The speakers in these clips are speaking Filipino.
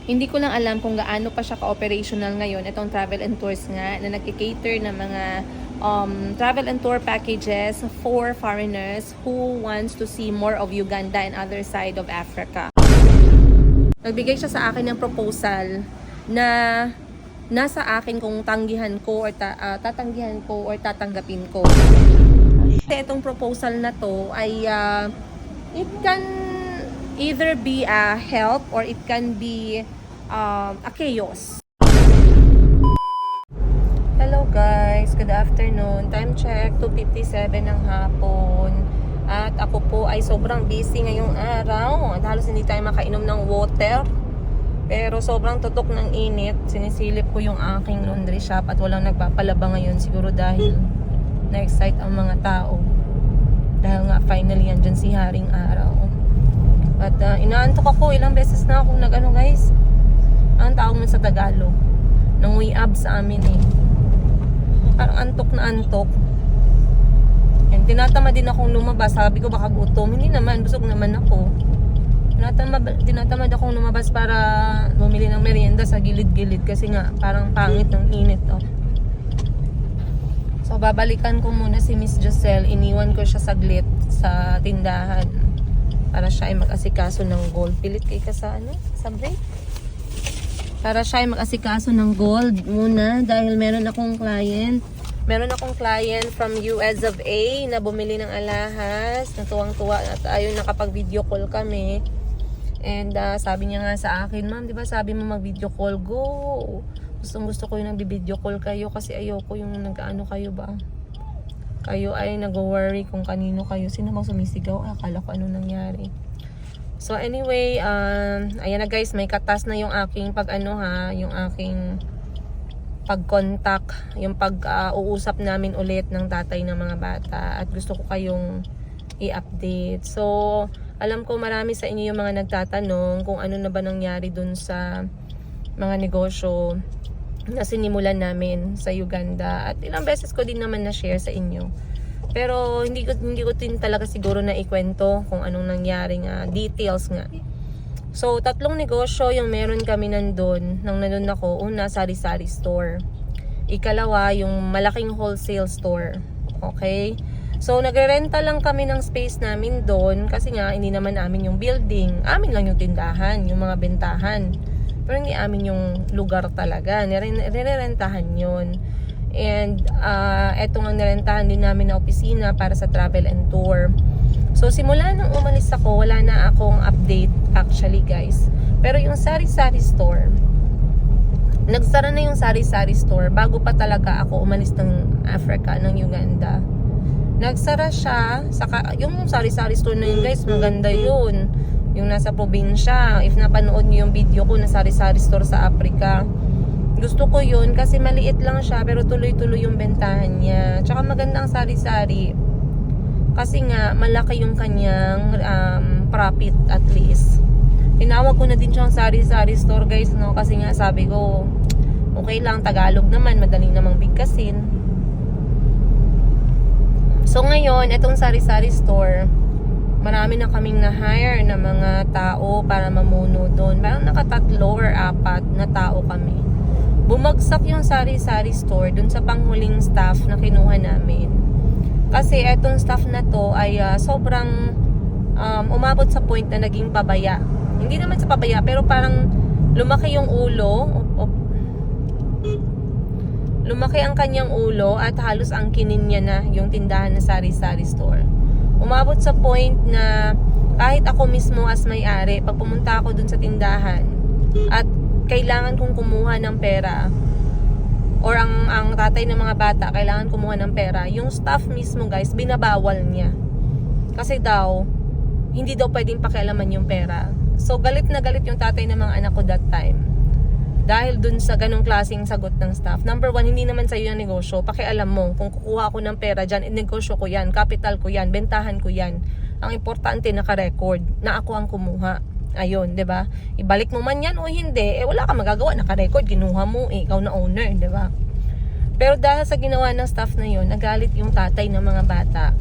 Hindi ko lang alam kung gaano pa siya ka-operational ngayon. Itong travel and tours nga na nagki-cater ng mga travel and tour packages for foreigners who wants to see more of Uganda and other side of Africa. Nagbigay siya sa akin ng proposal na nasa akin kung tanggihan ko or tatanggihan ko or tatanggapin ko. Kasi itong proposal na to ay it can either be a help or it can be a chaos. Hello guys, good afternoon. Time check, 2:57 ng hapon. At ako po ay sobrang busy ngayong araw. Halos hindi tayo makainom ng water. Pero sobrang tutok ng init. Sinisilip ko yung aking laundry shop at walang nagpapalaba ngayon. Siguro dahil na-excite ang mga tao. Dahil nga finally andyan si Haring Araw. At inaantok ako. Ilang beses na akong nag-ano guys. Ang tawag mo sa Tagalog. Nanguy ab sa amin eh. Parang antok na antok. And tinatama din akong lumabas. Sabi ko baka gutom. Hindi naman. Busog naman ako. Tinatamad akong lumabas para bumili ng merienda sa gilid-gilid. Kasi nga parang pangit ng init. Oh. So babalikan ko muna si Miss Joselle. Iniwan ko siya saglit sa tindahan. Para siya ay mag-asikaso ng gold. Pilit kay ka sa ano? Sa break? Para siya ay mag-asikaso ng gold muna dahil meron akong client. Meron akong client from US of A na bumili ng alahas. Natuwang-tuwa at ayun nakapag-video call kami. And sabi niya nga sa akin, ma'am, di ba sabi mo mag-video call? Go! Gusto ko yung nag-video call kayo kasi ayoko yung nag-ano kayo ba? Kayo ay nag-worry kung kanino kayo. Sino mang sumisigaw? Akala ko ano nangyari. So anyway, ayan na guys, may katas na yung aking yung aking pag-contact, yung pag-uusap namin ulit ng tatay ng mga bata at gusto ko kayong i-update. So, alam ko marami sa inyo yung mga nagtatanong kung ano na ba nangyari dun sa mga negosyo na sinimulan namin sa Uganda at ilang beses ko din naman na-share sa inyo. Pero hindi ko din talaga siguro na ikwento kung anong nangyari nga, details nga. So, 3 negosyo yung meron kami nandun, nang nandun ako. Una, sari-sari store. Ikalawa, yung malaking wholesale store. Okay? So, nagre-renta lang kami ng space namin doon kasi nga, hindi naman namin yung building. Amin lang yung tindahan, yung mga bentahan. Pero hindi amin yung lugar talaga. Nire-rentahan yun. And, eto nga nirentahan din namin na opisina para sa travel and tour. So, simula nang umalis ako, wala na akong update actually guys. Pero yung sari-sari store, nagsara na yung sari-sari store bago pa talaga ako umalis ng Africa, ng Uganda. Nagsara siya, yung sari-sari store na yun guys, maganda yun. Yung nasa probinsya, if napanood niyo yung video ko na sari-sari store sa Africa, gusto ko yun kasi maliit lang siya pero tuloy-tuloy yung bentahan niya. Tsaka maganda ang sari-sari. Kasi nga, malaki yung kanyang profit at least. Tinawag ko na din siyang sari-sari store guys, no? Kasi nga sabi ko, okay lang, Tagalog naman, madaling namang bigkasin. So ngayon, itong sari-sari store, marami na kaming na-hire na mga tao para mamuno doon. Parang nakatatlo or 4 na tao kami. Bumagsak yung sari-sari store dun sa panghuling staff na kinuha namin. Kasi etong staff na to ay sobrang umabot sa point na naging pabaya. Hindi naman sa pabaya, pero parang lumaki yung ulo. Lumaki ang kanyang ulo at halos angkinin niya na yung tindahan na sari-sari store. Umabot sa point na kahit ako mismo as may-ari, pag pumunta ako dun sa tindahan at kailangan kong kumuha ng pera or ang tatay ng mga bata kailangan kumuha ng pera, yung staff mismo guys, binabawal niya. Kasi daw, hindi daw pwedeng pakialaman yung pera. So galit na galit yung tatay ng mga anak ko that time. Dahil dun sa ganong klaseng sagot ng staff. Number 1, hindi naman sa'yo yung negosyo. Pakialam mo, kung kukuha ako ng pera dyan, negosyo ko yan, capital ko yan, bentahan ko yan. Ang importante, naka-record na ako ang kumuha. Ayun, 'di ba? Ibalik mo man 'yan o hindi, wala kang magagawa, naka-record, ginuha mo, ikaw na owner, 'di ba? Pero dahil sa ginawa ng staff na 'yon, nagalit yung tatay ng mga bata.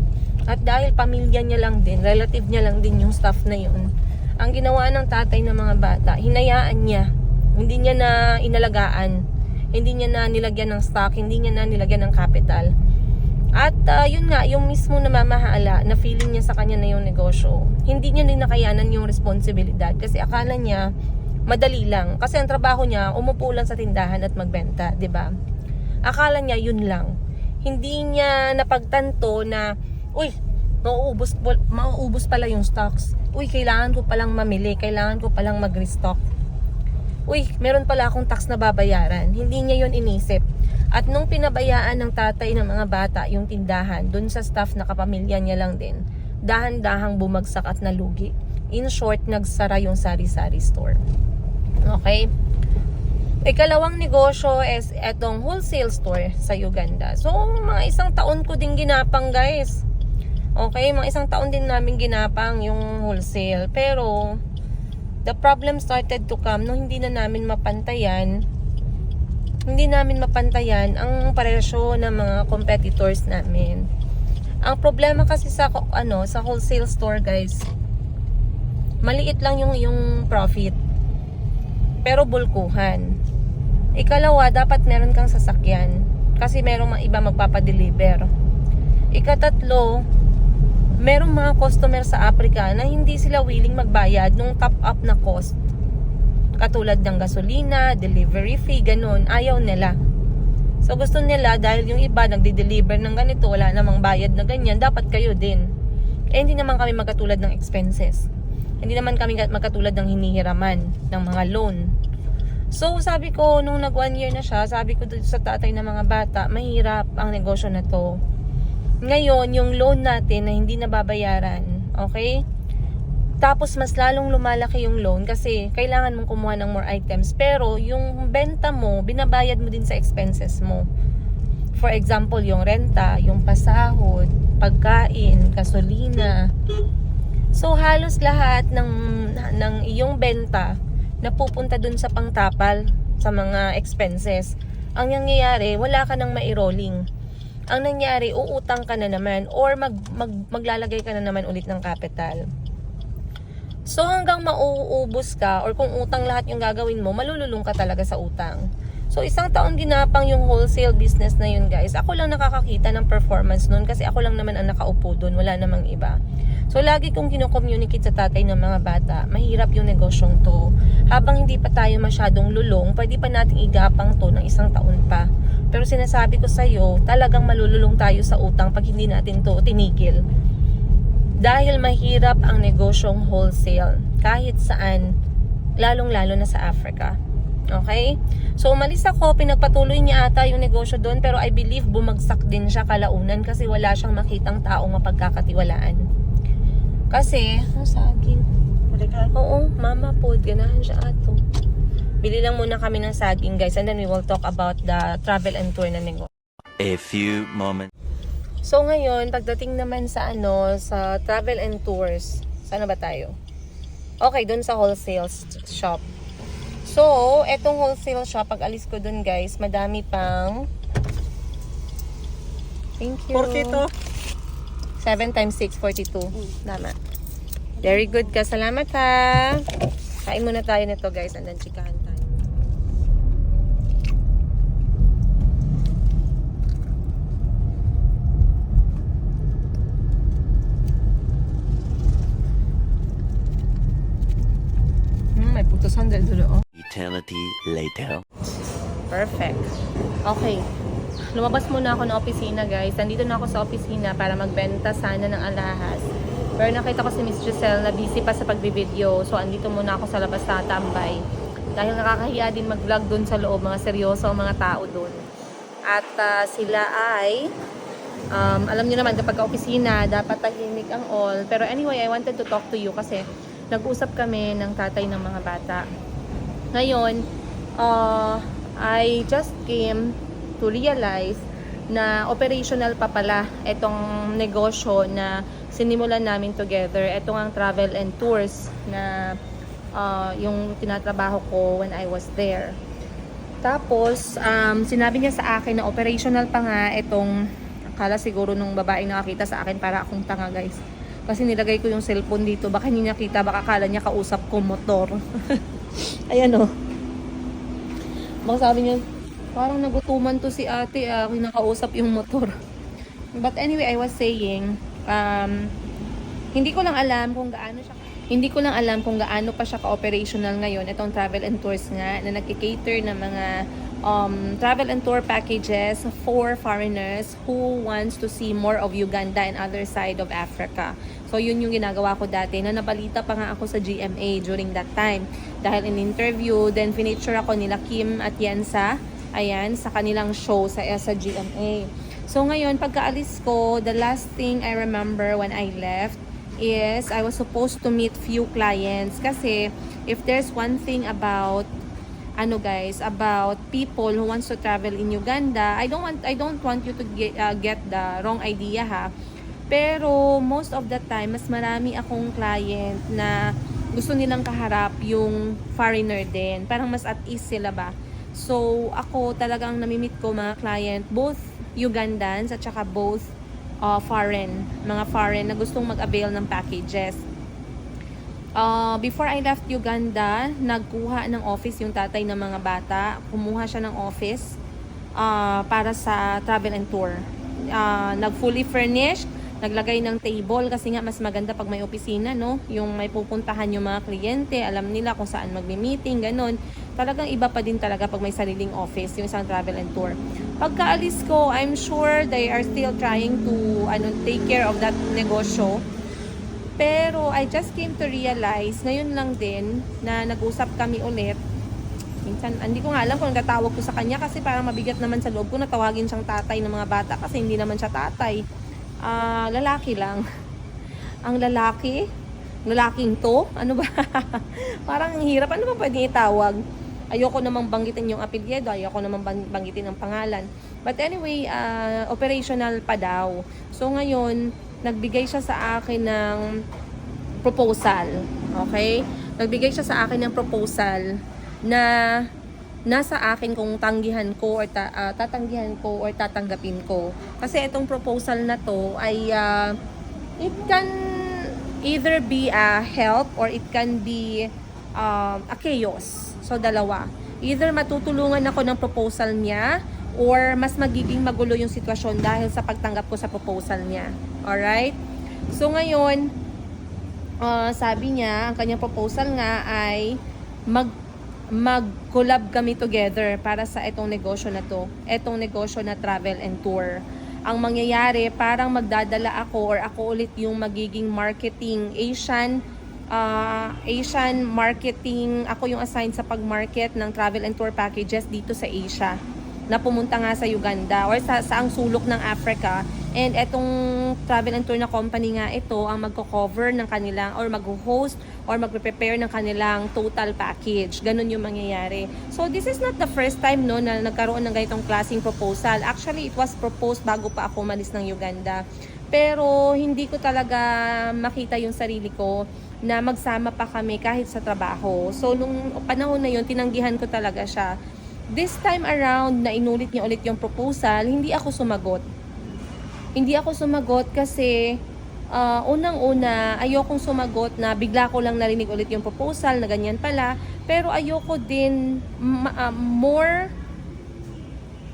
At dahil pamilya niya lang din, relative niya lang din yung staff na 'yon. Ang ginawa ng tatay ng mga bata, hinayaan niya Hindi niya na inalagaan. Hindi niya na nilagyan ng stock. Hindi niya na nilagyan ng capital. At yun nga, yung mismo namamahala na feeling niya sa kanya na yung negosyo, hindi niya din nakayanan yung responsibilidad kasi akala niya madali lang. Kasi ang trabaho niya, umupo lang sa tindahan at magbenta, 'di ba? Akala niya yun lang. Hindi niya napagtanto na, uy, mauubos pala yung stocks. Uy, kailangan ko palang mamili, kailangan ko palang mag-restock. Uy, meron pala akong tax na babayaran. Hindi niya yun inisip. At nung pinabayaan ng tatay ng mga bata yung tindahan, dun sa staff na kapamilya niya lang din, dahan-dahang bumagsak at nalugi. In short, nagsara yung sari-sari store. Okay? Ikalawang negosyo is etong wholesale store sa Uganda. So, mga 1 taon ko din ginapang, guys. Okay? Mga 1 taon din namin ginapang yung wholesale. Pero, the problem started to come nung hindi namin mapantayan ang presyo ng mga competitors namin. Ang problema kasi sa wholesale store, guys, maliit lang yung profit. Pero bulkuhan. Ikalawa, dapat meron kang sasakyan kasi merong iba magpapadeliver. Ikatatlo, merong mga customer sa Africa na hindi sila willing magbayad ng top up na cost. Katulad ng gasolina, delivery fee, ganun. Ayaw nila. So gusto nila, dahil yung iba nagde-deliver ng ganito, wala namang bayad na ganyan, dapat kayo din. Hindi naman kami magkatulad ng expenses. Hindi naman kami magkatulad ng hinihiraman ng mga loan. So sabi ko, nung nag 1 year na siya, sabi ko sa tatay ng mga bata, mahirap ang negosyo na to. Ngayon, yung loan natin na hindi nababayaran, okay? Tapos mas lalong lumalaki yung loan kasi kailangan mong kumuha ng more items. Pero yung benta mo, binabayad mo din sa expenses mo. For example, yung renta, yung pasahod, pagkain, gasolina. So halos lahat ng iyong benta napupunta dun sa pangtapal sa mga expenses. Ang nangyayari, wala ka nang mairolling. Ang nangyari, uutang ka na naman or maglalagay ka na naman ulit ng capital. So hanggang mauubos ka or kung utang lahat yung gagawin mo, malululong ka talaga sa utang. So 1 taon ginapang yung wholesale business na yun, guys. Ako lang nakakakita ng performance nun kasi ako lang naman ang nakaupo dun, wala namang iba. So lagi kong kino-communicate sa tatay ng mga bata, mahirap yung negosyong to. Habang hindi pa tayo masyadong lulong, pwede pa nating igapang to ng 1 taon pa. Pero sinasabi ko sa'yo, talagang malululong tayo sa utang pag hindi natin to tinigil. Dahil mahirap ang negosyong wholesale kahit saan, lalong-lalo na sa Africa. Okay? So umalis ako, pinagpatuloy niya ata yung negosyo doon, pero I believe bumagsak din siya kalaunan kasi wala siyang makitang taong mapagkakatiwalaan. Kasi, saging. Oo, mama po, ganahan siya ato. Bili lang muna kami ng saging, guys, and then we will talk about the travel and tour na negosyo. A few moments. So ngayon, pagdating naman sa sa travel and tours, sana ba tayo? Okay, dun sa wholesale shop. So, etong wholesale shop, pag alis ko dun, guys, madami pang, thank you. 42. 7 times 6, 42. Tama. Very good ka. Salamat, ha. Kain muna tayo nito, guys, and then chikahan tayo. May putusan dahil dulo, oh. Eternity later. Perfect. Okay. Lumabas muna ako ng opisina, guys. Nandito na ako sa opisina para magbenta sana ng alahas. Pero nakita ko si Miss Giselle na busy pa sa pagbibideo. So, andito muna ako sa labas tatambay. Dahil nakakahiya din mag-vlog dun sa loob. Mga seryoso ang mga tao dun. At sila ay, alam niyo naman, kapag opisina, dapat tahimik ang all. Pero anyway, I wanted to talk to you kasi nag-usap kami ng tatay ng mga bata. Ngayon, I just came to realize na operational pa pala itong negosyo na sinimulan namin together. Ito ang travel and tours na yung tinatrabaho ko when I was there. Tapos, sinabi niya sa akin na operational pa nga itong, akala siguro nung babaeng nakakita sa akin para akong tanga, guys. Kasi nilagay ko yung cellphone dito. Baka hindi niya kita, baka akala niya kausap ko motor. Ayan o. Baka sabi niya, parang nagutuman to si ate, kinakausap yung motor. But anyway, I was saying, hindi ko lang alam kung gaano pa siya ka-operational ngayon, itong travel and tours nga, na nagki-cater ng mga travel and tour packages for foreigners who wants to see more of Uganda and other side of Africa. So yun yung ginagawa ko dati, na nabalita pa nga ako sa GMA during that time. Dahil in interview, then finiture ako nila Kim at Yensa, ayan, sa kanilang show sa GMA. So ngayon, pagkaalis ko, the last thing I remember when I left is I was supposed to meet few clients. Kasi if there's one thing about about people who wants to travel in Uganda, I don't want you to get the wrong idea ha. Pero most of the time, mas marami akong client na gusto nilang kaharap yung foreigner din. Parang mas at ease sila ba. So ako talagang namimit ko mga client, both Ugandans at saka both mga foreign na gustong mag-avail ng packages. Before I left Uganda, nagkuha ng office yung tatay ng mga bata. Kumuha siya ng office para sa travel and tour. Nag-fully furnished, naglagay ng table kasi nga mas maganda pag may opisina, no? Yung may pupuntahan yung mga kliyente, alam nila kung saan magmi-meeting, ganun. Talagang iba pa din talaga pag may sariling office, yung isang travel and tour. Pagkaalis ko, I'm sure they are still trying to take care of that negosyo. Pero I just came to realize, ngayon lang din, na nag-usap kami ulit. Minsan, hindi ko nga alam kung natatawag ko sa kanya kasi parang mabigat naman sa loob ko na tawagin siyang tatay ng mga bata kasi hindi naman siya tatay. Lalaki lang. Ang lalaking to? Ano ba? Parang hirap. Ano ba pwede itawag? Ayoko namang banggitin yung apelyido, ayoko namang banggitin ang pangalan. But anyway, operational pa daw. So ngayon, nagbigay siya sa akin ng proposal. Okay? Nagbigay siya sa akin ng proposal na nasa akin kung tanggihan ko or tatanggihan ko or tatanggapin ko. Kasi itong proposal na to ay it can either be a help or it can be a chaos. So dalawa. Either matutulungan ako ng proposal niya or mas magiging magulo yung sitwasyon dahil sa pagtanggap ko sa proposal niya. Alright? So ngayon, sabi niya, ang kanyang proposal nga ay mag-collab kami together para sa itong negosyo na to. Itong negosyo na travel and tour. Ang mangyayari, parang magdadala ako or ako ulit yung magiging marketing Asian marketing. Ako yung assigned sa pag-market ng travel and tour packages dito sa Asia na pumunta nga sa Uganda or sa ang sulok ng Africa. And etong travel and tour na company nga ito ang magko-cover ng kanilang or mag-host or magpe-prepare ng kanilang total package. Ganun yung mangyayari. So this is not the first time no na nagkaroon ng ganitong klaseng proposal. Actually, it was proposed bago pa ako umalis ng Uganda. Pero hindi ko talaga makita yung sarili ko na magsama pa kami kahit sa trabaho. So nung panahon na yun, tinanggihan ko talaga siya. This time around na inulit niya ulit yung proposal, hindi ako sumagot. Hindi ako sumagot kasi unang-una, ayokong sumagot na bigla ko lang narinig ulit yung proposal na ganyan pala. Pero ayoko din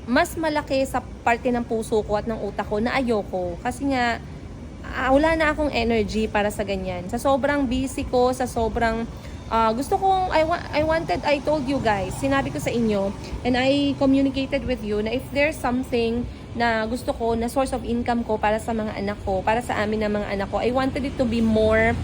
mas malaki sa parte ng puso ko at ng utak ko na ayoko. Kasi nga, wala na akong energy para sa ganyan. Sa sobrang busy ko, sa sobrang gusto kong, I told you guys, sinabi ko sa inyo, and I communicated with you na if there's something na gusto ko, na source of income ko para sa mga anak ko, para sa amin na mga anak ko, I wanted it to be more,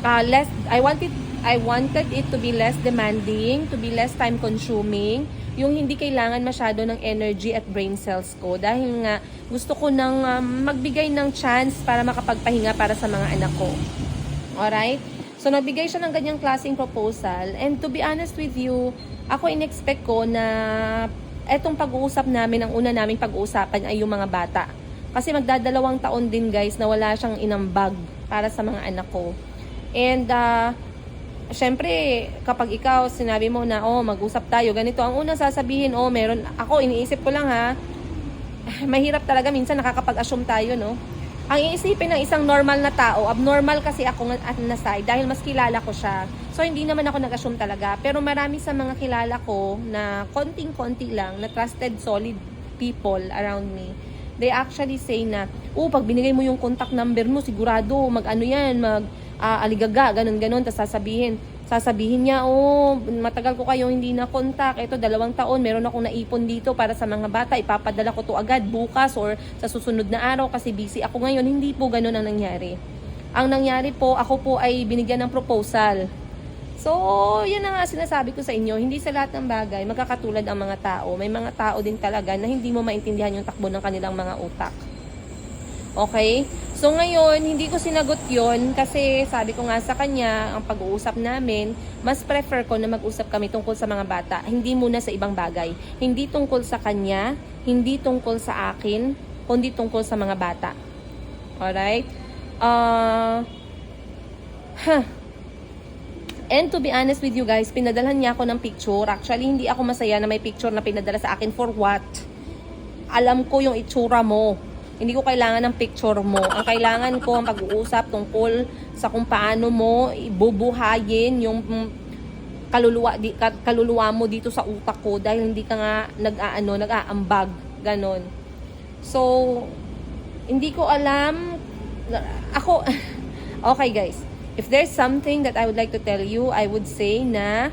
I wanted it to be less demanding, to be less time consuming, yung hindi kailangan masyado ng energy at brain cells ko dahil nga gusto ko nang magbigay ng chance para makapagpahinga para sa mga anak ko. Alright? So nagbigay siya ng ganyang klaseng proposal and to be honest with you, ako in-expect ko na etong pag-uusap namin, ang una naming pag-uusapan ay yung mga bata. Kasi magdadalawang taon din guys na wala siyang inambag para sa mga anak ko. And syempre, kapag ikaw sinabi mo na, mag-usap tayo, ganito, ang unang sasabihin, meron, ako, iniisip ko lang ha, mahirap talaga, minsan nakakapag-assume tayo, no? Ang iisipin ng isang normal na tao, abnormal kasi ako at na side, dahil mas kilala ko siya. So, hindi naman ako nag-assume talaga. Pero marami sa mga kilala ko na konting-konti lang, na trusted, solid people around me, they actually say na, pag binigay mo yung contact number mo, sigurado, mag-ano yan, aligaga, ganun-ganun, tapos sasabihin niya, matagal ko kayong hindi na contact, ito 2 taon, meron akong naipon dito para sa mga bata, ipapadala ko to agad bukas or sa susunod na araw kasi busy ako ngayon. Hindi po ganun ang nangyari. Ang nangyari po, ako po ay binigyan ng proposal. So, yun na nga sinasabi ko sa inyo, hindi sa lahat ng bagay magkakatulad ang mga tao. May mga tao din talaga na hindi mo maintindihan yung takbo ng kanilang mga utak. Okay? So, ngayon, hindi ko sinagot yon kasi sabi ko nga sa kanya, ang pag-uusap namin, mas prefer ko na mag-usap kami tungkol sa mga bata. Hindi muna sa ibang bagay. Hindi tungkol sa kanya, hindi tungkol sa akin, kundi tungkol sa mga bata. Alright? And to be honest with you guys, pinadalhan niya ako ng picture. Actually, hindi ako masaya na may picture na pinadala sa akin. For what? Alam ko yung itsura mo. Hindi ko kailangan ng picture mo. Ang kailangan ko ang pag-uusap tungkol sa kung paano mo ibubuhayin yung kaluluwa mo dito sa utak ko dahil hindi ka nga nag-aambag. Ganon. So, hindi ko alam. Ako, okay guys. If there's something that I would like to tell you, I would say na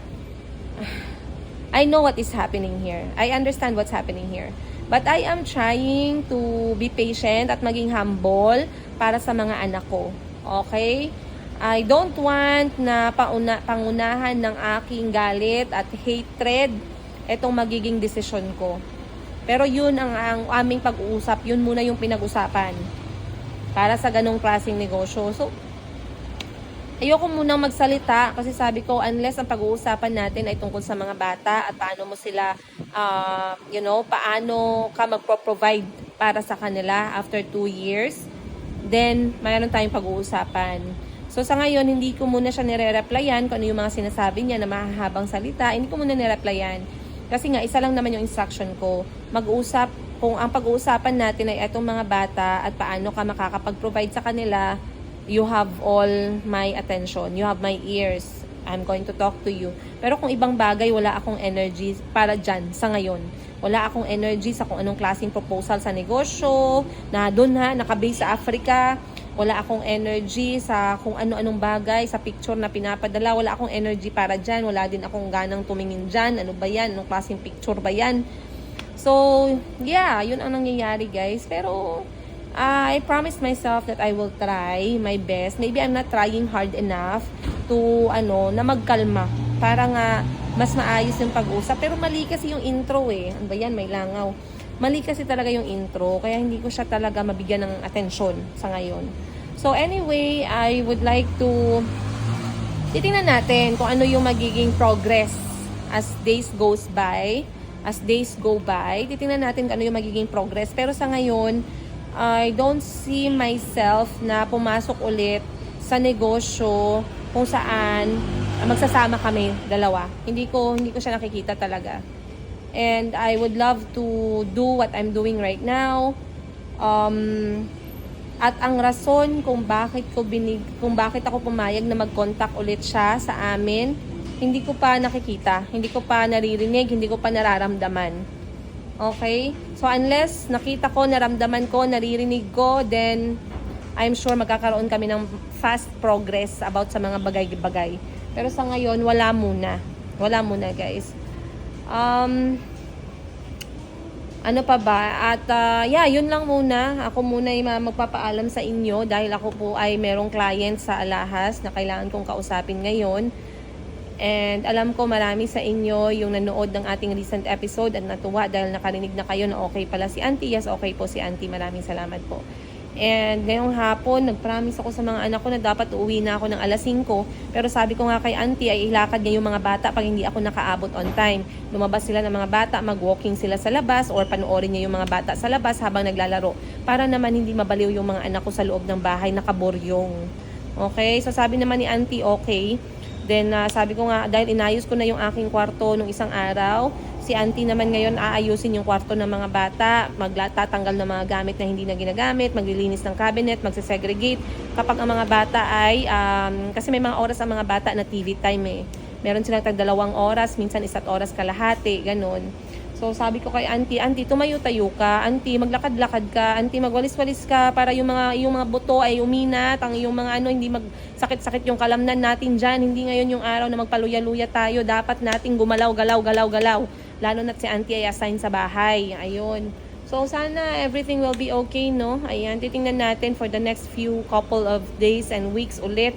I know what is happening here. I understand what's happening here. But I am trying to be patient at maging humble para sa mga anak ko. Okay? I don't want na pangunahan ng aking galit at hatred itong magiging desisyon ko. Pero yun ang aming pag-uusap. Yun muna yung pinag-usapan para sa ganong klaseng negosyo. So, ayoko munang magsalita kasi sabi ko, unless ang pag-uusapan natin ay tungkol sa mga bata at paano mo sila, paano ka magpo-provide para sa kanila after 2 years, then mayroon tayong pag-uusapan. So sa ngayon, hindi ko muna siya nire-replyan kung ano yung mga sinasabi niya na mahahabang salita. Hindi ko muna nire-replyan kasi nga isa lang naman yung instruction ko. Mag-usap, kung ang pag-uusapan natin ay itong mga bata at paano ka makakapag-provide sa kanila, you have all my attention. You have my ears. I'm going to talk to you. Pero kung ibang bagay, wala akong energy para dyan sa ngayon. Wala akong energy sa kung anong klaseng proposal sa negosyo, na doon nakabase sa Africa. Wala akong energy sa kung ano-anong bagay, sa picture na pinapadala. Wala akong energy para dyan. Wala din akong ganang tumingin dyan. Ano ba yan? Anong klaseng picture ba yan? So, yeah, yun ang nangyayari guys. Pero, I promised myself that I will try my best. Maybe I'm not trying hard enough to, na magkalma. Para nga, mas maayos yung pag-usap. Pero mali kasi yung intro eh. Ano ba yan? May langaw. Mali kasi talaga yung intro. Kaya hindi ko siya talaga mabigyan ng atensyon sa ngayon. So anyway, I would like to titingnan natin kung ano yung magiging progress as days goes by. As days go by, titingnan natin kung ano yung magiging progress. Pero sa ngayon, I don't see myself na pumasok ulit sa negosyo kung saan magsasama kami dalawa. Hindi ko siya nakikita talaga. And I would love to do what I'm doing right now. At ang rason kung bakit ako pumayag na mag-contact ulit siya sa amin, hindi ko pa nakikita, hindi ko pa naririnig, hindi ko pa nararamdaman. Okay? So, unless nakita ko, naramdaman ko, naririnig ko, then I'm sure magkakaroon kami ng fast progress about sa mga bagay-bagay. Pero sa ngayon, wala muna. Wala muna, guys. Ano pa ba? At, yun lang muna. Ako muna ay magpapaalam sa inyo dahil ako po ay merong client sa Alahas na kailangan kong kausapin ngayon. And alam ko marami sa inyo yung nanood ng ating recent episode at natuwa dahil nakarinig na kayo na okay pala si Auntie. Yes, okay po si Auntie. Maraming salamat po. And ngayong hapon, nag-promise ako sa mga anak ko na dapat uuwi na ako ng alas 5. Pero sabi ko nga kay Auntie ay ilakad niya yung mga bata pag hindi ako nakaabot on time. Lumabas sila ng mga bata, mag-walking sila sa labas or panoorin niya yung mga bata sa labas habang naglalaro. Para naman hindi mabaliw yung mga anak ko sa loob ng bahay, nakaboryong. Okay? So sabi naman ni Auntie, okay. Then sabi ko nga, dahil inayos ko na yung aking kwarto nung isang araw, si auntie naman ngayon aayusin yung kwarto ng mga bata, magtatanggal ng mga gamit na hindi na ginagamit, maglilinis ng cabinet, magsesegregate. Kapag ang mga bata ay, kasi may mga oras ang mga bata na TV time eh. Meron silang tag 2 oras, minsan 1 oras kalahati, ganun. So sabi ko kay auntie, tumayo-tayo ka, auntie, maglakad-lakad ka, auntie, magwalis-walis ka para yung mga buto ay uminat, ang yung mga hindi magsakit-sakit yung kalamnan natin diyan. Hindi ngayon yung araw na magpaluya-luya tayo, dapat nating gumalaw, galaw. Lalo na si auntie ay assign sa bahay. Ayun. So sana everything will be okay, no? Ayan, titingnan natin for the next few couple of days and weeks ulit.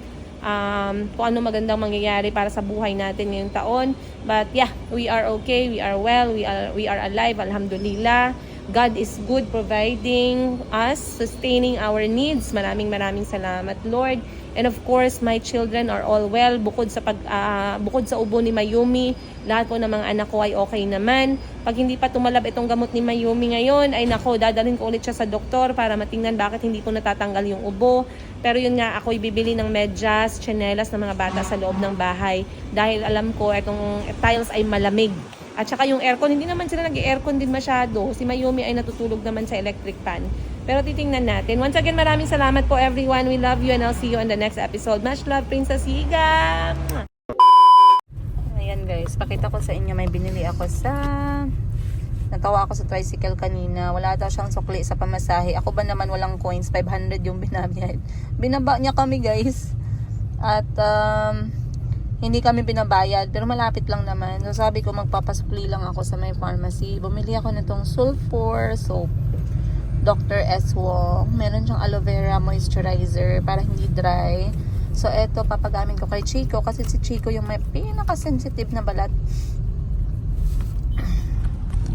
Kung ano magandang mangyayari para sa buhay natin ngayong taon. But yeah, we are okay, we are well, we are alive, alhamdulillah. God is good, providing us, sustaining our needs. Maraming salamat, Lord. And of course, my children are all well. Bukod sa ubo ni Mayumi, lahat po ng mga anak ko ay okay naman. Pag hindi pa tumalab itong gamot ni Mayumi ngayon, ay nako, dadalhin ko ulit siya sa doktor para matingnan bakit hindi po natatanggal yung ubo. Pero yun nga, ako'y bibili ng medyas, tsinelas ng mga bata sa loob ng bahay. Dahil alam ko, itong tiles ay malamig. At saka yung aircon, hindi naman sila nag-aircon din masyado. Si Mayumi ay natutulog naman sa electric fan. Pero titingnan natin. Once again, maraming salamat po everyone. We love you and I'll see you on the next episode. Much love, Princess Higa! Ayan guys, pakita ko sa inyo, may binili ako sa... Natawa ako sa tricycle kanina. Wala daw siyang sukli sa pamasahe. Ako ba naman walang coins? 500 yung binabiyad. Binaba niya kami guys. At hindi kami binabayad. Pero malapit lang naman. So sabi ko magpapasukli lang ako sa may pharmacy. Bumili ako nitong sulfur soap. Dr. S. Wong. Meron siyang aloe vera moisturizer para hindi dry. So eto papagamit ko kay Chico. Kasi si Chico yung may pinaka-sensitive na balat.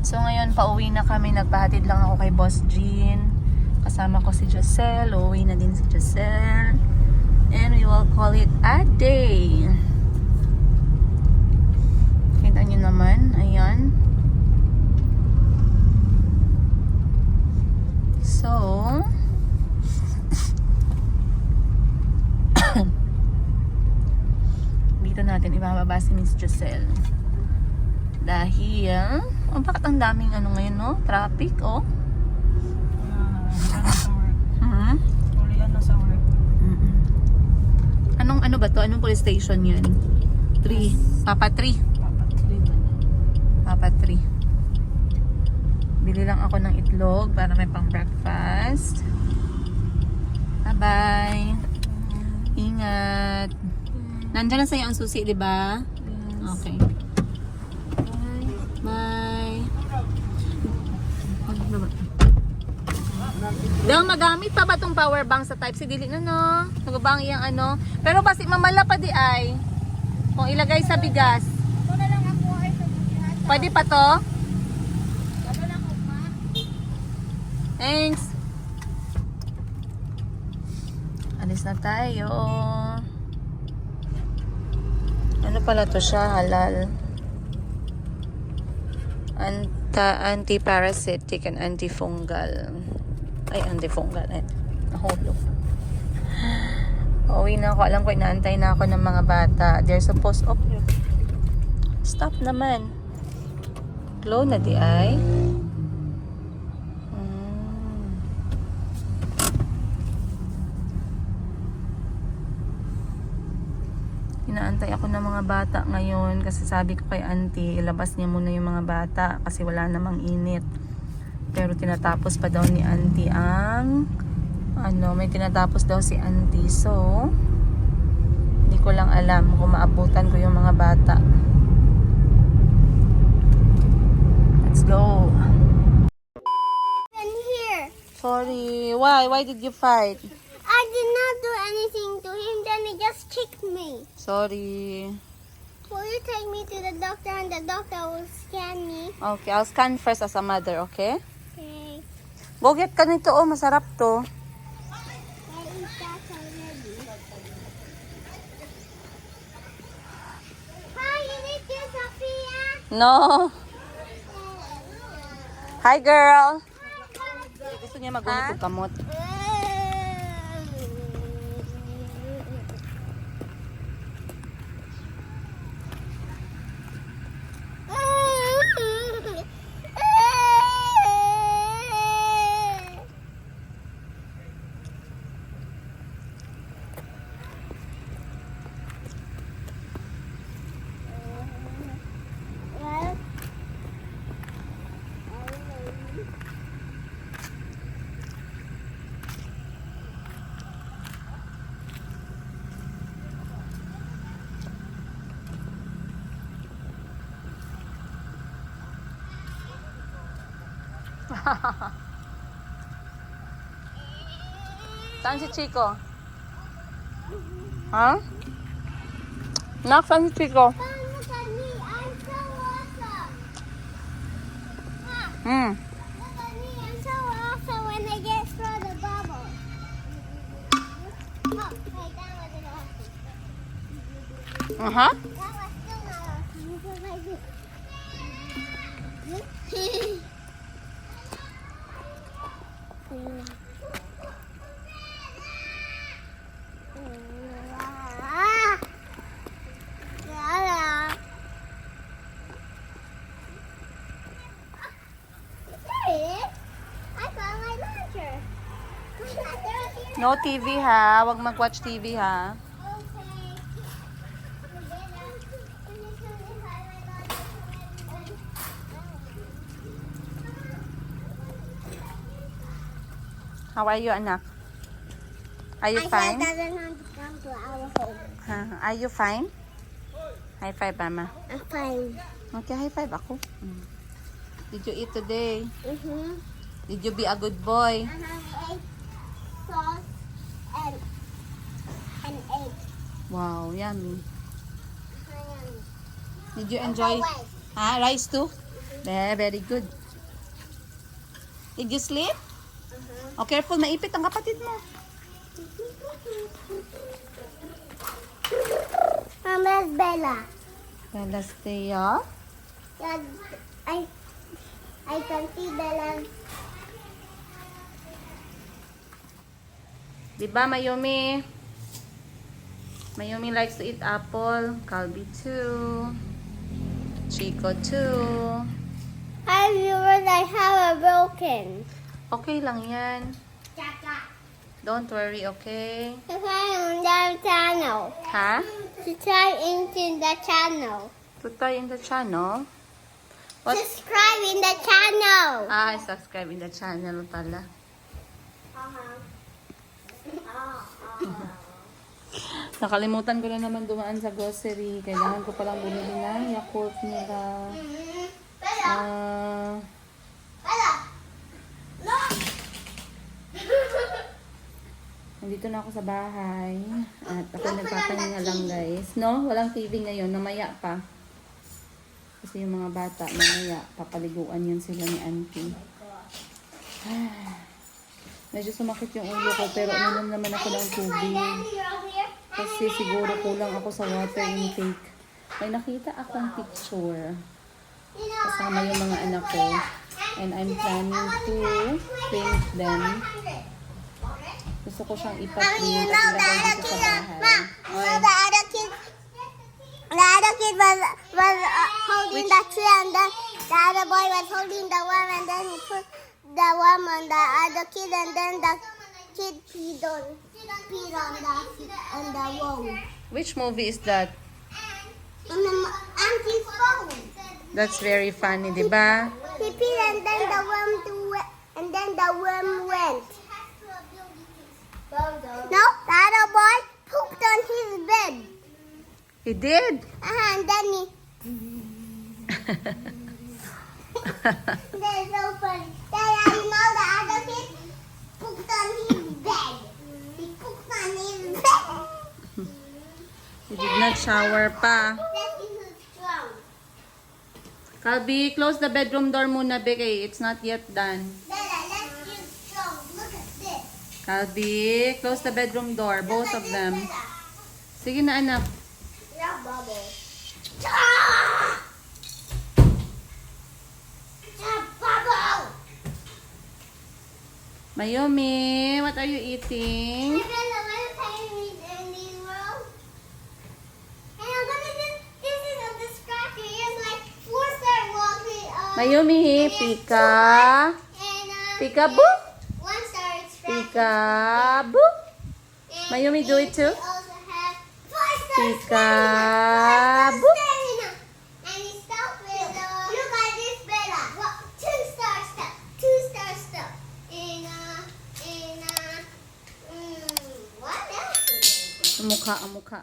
So ngayon pauwi na kami, nagpahatid lang ako kay Boss Jean. Kasama ko si Giselle, uuwi na din si Giselle. And we will call it a day. Kita nyo naman, ayan. So dito natin ibababa si Miss Giselle. Dahil, bakit ang daming ngayon, no? Traffic, oh. Ulian na sa work. Anong ano ba to? Anong police station yan? 3. Papa 3. Papa 3. Bili lang ako ng itlog para may pang breakfast. Bye-bye. Ingat. Nandiyan na sa'yo ang susi, di ba? Okay. Bye. Daw magamit pa ba tong power bank sa Type-C? Dili na no. Nagubang iyang ano. Pero basi mamala pa di ay. Kung ilagay sa bigas. Pwede pa to? Thanks. Alis na tayo. Ano pala to siya? Halal. Anti-parasitic and antifungal. Ay, antifungal. Ay, nahulog. Uwi na ako. Alam ko, inaantay na ako ng mga bata. They're supposed... Oh, stop naman. Glow na di ay. Inaantay ako ng mga bata ngayon kasi sabi ko kay auntie, ilabas niya muna yung mga bata kasi wala namang init. Pero tinatapos pa daw ni auntie ang may tinatapos daw si auntie. So, hindi ko lang alam kung maabutan ko yung mga bata. Let's go. In here. Sorry. Why? Why did you fight? I did not do anything to him, then he just kicked me. Sorry. Will you take me to the doctor and the doctor will scan me? Okay, I'll scan first as a mother, okay? Okay. Go get ka nito, oh, masarap to. I eat that already. Hi, you need this, Sophia? No. Hi, girl. Gusto niya mag-unit ng kamot. Saan si Chico? Ha? Nak, saan si Chico? Mom, look at me. I'm so awesome. Hmm. Look at me. I'm so awesome when I get through the bubble. Oh, wait, that wasn't awesome. Aha. That was still not awesome because I did. I found my launcher. My launcher was here. No TV ha. Huwag mag-watch TV ha. Okay. How are you, anak? Are you fine? doesn't have to come to our home. Are you fine? High five, mama. I'm fine. Okay, high five ako. Did you eat today? Mm-hmm. Did you be a good boy? I have egg sauce and an egg. Wow, yummy. Onion. Did you enjoy? Rice. Rice too? Very good. Did you sleep? Oh, careful, maipit ang kapatid mo. Where's Bella? Bella, stay up. Yeah, I can see Bella. Diba, Mayumi? Mayumi likes to eat apple. Calby too. Chico too. Hi viewers, I have a broken. Okay lang yan. Chaka. Don't worry, okay? Subscribe on the channel. Ha? Subscribe into the channel. Tutay in the channel. What? Subscribe in the channel. Subscribe in the channel pala. Nakalimutan ko na naman dumaan sa grocery. Kailangan ko palang bumili ng Yakult nila. Bella. Bella. Look. Nandito na ako sa bahay. At ako nagpapahinga lang, guys. No? Walang TV ngayon. Namaya pa. Kasi yung mga bata, mamaya, papaliguan yan sila ni auntie. Medyo sumakit yung ulo ko, pero uminom naman ako ng tubig. Kasi siguro kulang ako sa water intake. May nakita akong picture. Kasama yung mga anak ko. And I'm planning to print them. Gusto ko siyang ipa-print at ilagay dito sa bahay. The other kid was holding the tree, and the other boy was holding the worm, and then he put the worm on the other kid, and then the kid peed on the wall. Which movie is that? On the auntie's phone. That's very funny, di ba? He peed, and then the worm went. No, the other boy pooped on his bed. He did. And then he. That's so funny. Then you know the other kid pooped on his bed. He pooped on his bed. He did not shower pa. That is strong. Calby, close the bedroom door muna, Beke. It's not yet done. Bella, let's use strong. Look at this. Calby, close the bedroom door. Both of them. Sige na, anak. Yeah, bubble. Bubble. Mayumi, what are you eating? Hey, Bella, what is happening in this world? And I'm gonna do. This is a distractor. It's like 4-star walking. Mayumi, pika. And Peekaboo. 1-star extract. Peekaboo. And Mayumi, do it too. we also have 5-star Peekaboo. stamina. And he stopped with look at this, Bella. 2-star stuff. 2-star stuff. And what else? Ang mukha, ang mukha.